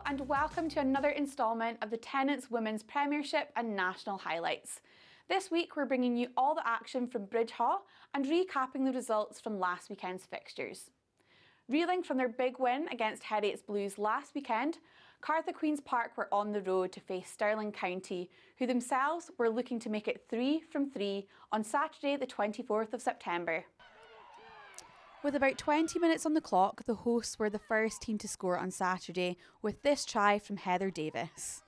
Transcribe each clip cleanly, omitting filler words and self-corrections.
and welcome to another instalment of the Tennent's Women's Premiership and National Highlights. This week we're bringing you all the action from Bridge Hall and recapping the results from last weekend's fixtures. Reeling from their big win against Heriots Blues last weekend, Cartha Queens Park were on the road to face Stirling County, who themselves were looking to make it 3 from 3 on Saturday the 24th of September. With about 20 minutes on the clock, the hosts were the first team to score on Saturday with this try from Heather Davis.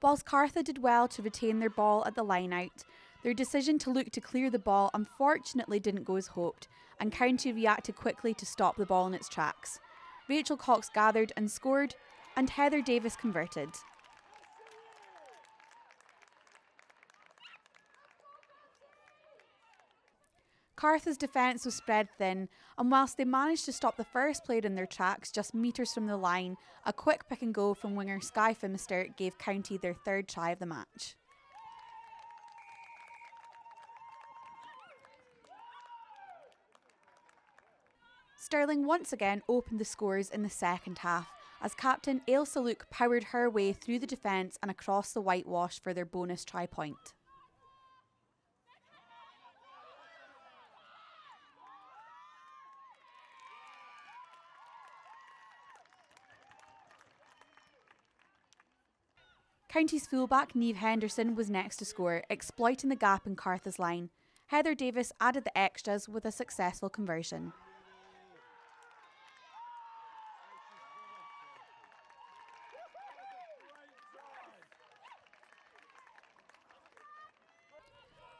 Whilst Cartha did well to retain their ball at the line-out, their decision to look to clear the ball unfortunately didn't go as hoped, and County reacted quickly to stop the ball in its tracks. Rachel Cox gathered and scored, and Heather Davis converted. Cartha's defence was spread thin, and whilst they managed to stop the first player in their tracks just metres from the line, a quick pick and go from winger Skye Phimister gave County their third try of the match. Stirling once again opened the scores in the second half, as captain Ailsa Luke powered her way through the defence and across the whitewash for their bonus try point. County's fullback Niamh Henderson was next to score, exploiting the gap in Cartha's line. Heather Davis added the extras with a successful conversion.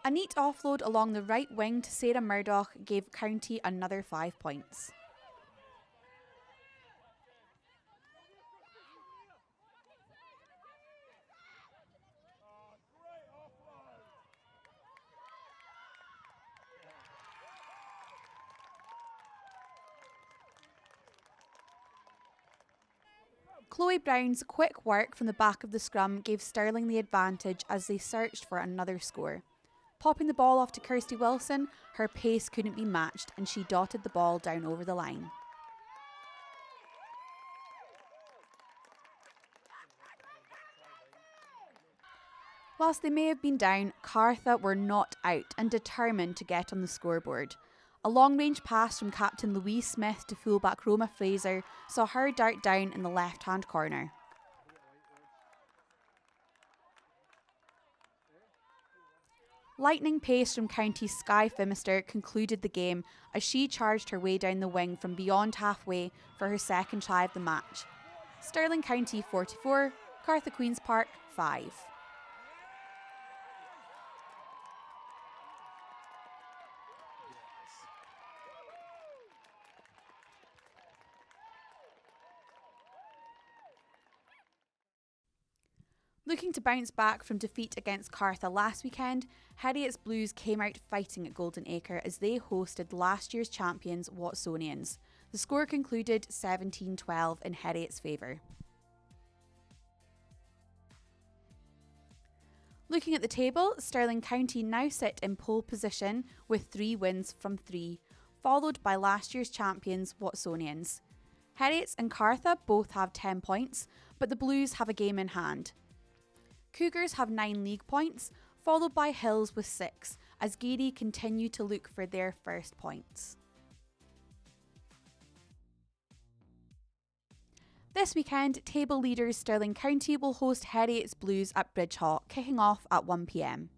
A neat offload along the right wing to Sarah Murdoch gave County another 5 points. Chloe Brown's quick work from the back of the scrum gave Stirling the advantage as they searched for another score. Popping the ball off to Kirsty Wilson, her pace couldn't be matched and she dotted the ball down over the line. Whilst they may have been down, Cartha were not out and determined to get on the scoreboard. A long-range pass from captain Louise Smith to fullback Roma Fraser saw her dart down in the left-hand corner. Lightning pace from County's Skye Phimister concluded the game as she charged her way down the wing from beyond halfway for her second try of the match. Stirling County 44, Cartha Queens Park 5. Looking to bounce back from defeat against Cartha last weekend, Heriots Blues came out fighting at Golden Acre as they hosted last year's champions Watsonians. The score concluded 17-12 in Heriots' favour. Looking at the table, Stirling County now sit in pole position with 3 wins from 3, followed by last year's champions Watsonians. Heriots and Cartha both have 10 points, but the Blues have a game in hand. Cougars have 9 league points, followed by Hills with 6, as Gary continue to look for their first points. This weekend, table leaders Stirling County will host Heriots Blues at Bridge Hall, kicking off at 1 p.m.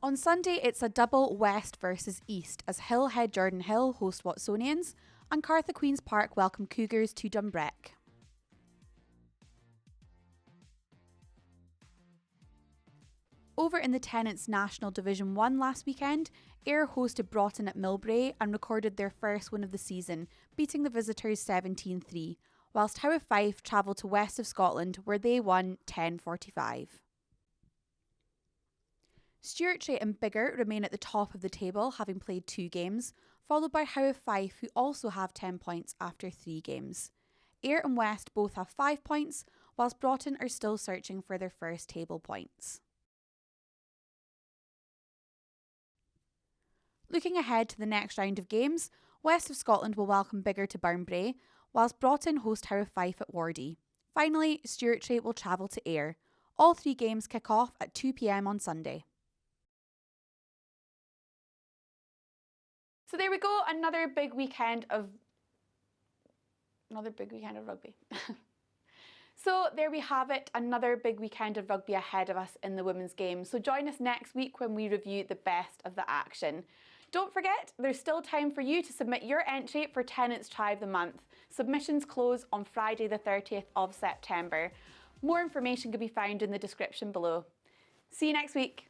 On Sunday, it's a double West versus East, as Hill head Jordan Hill host Watsonians, and Cartha Queens Park welcome Cougars to Dumbreck. Over in the Tennent's National Division 1 last weekend, Ayr hosted Broughton at Millbrae and recorded their first win of the season, beating the visitors 17-3, whilst Howe of Fife travelled to West of Scotland where they won 10-45. Stewartry and Biggar remain at the top of the table, having played 2 games, followed by Howe of Fife, who also have 10 points after 3 games. Ayr and West both have 5 points, whilst Broughton are still searching for their first table points. Looking ahead to the next round of games, West of Scotland will welcome Biggar to Burnbrae, whilst Broughton host Howe of Fife at Wardie. Finally, Stewartry will travel to Ayr. All 3 games kick off at 2 p.m. on Sunday. So there we go, another big weekend of rugby. So there we have it, another big weekend of rugby ahead of us in the women's game. So join us next week when we review the best of the action. Don't forget, there's still time for you to submit your entry for Tennent's Try of the Month. Submissions close on Friday the 30th of September. More information can be found in the description below. See you next week.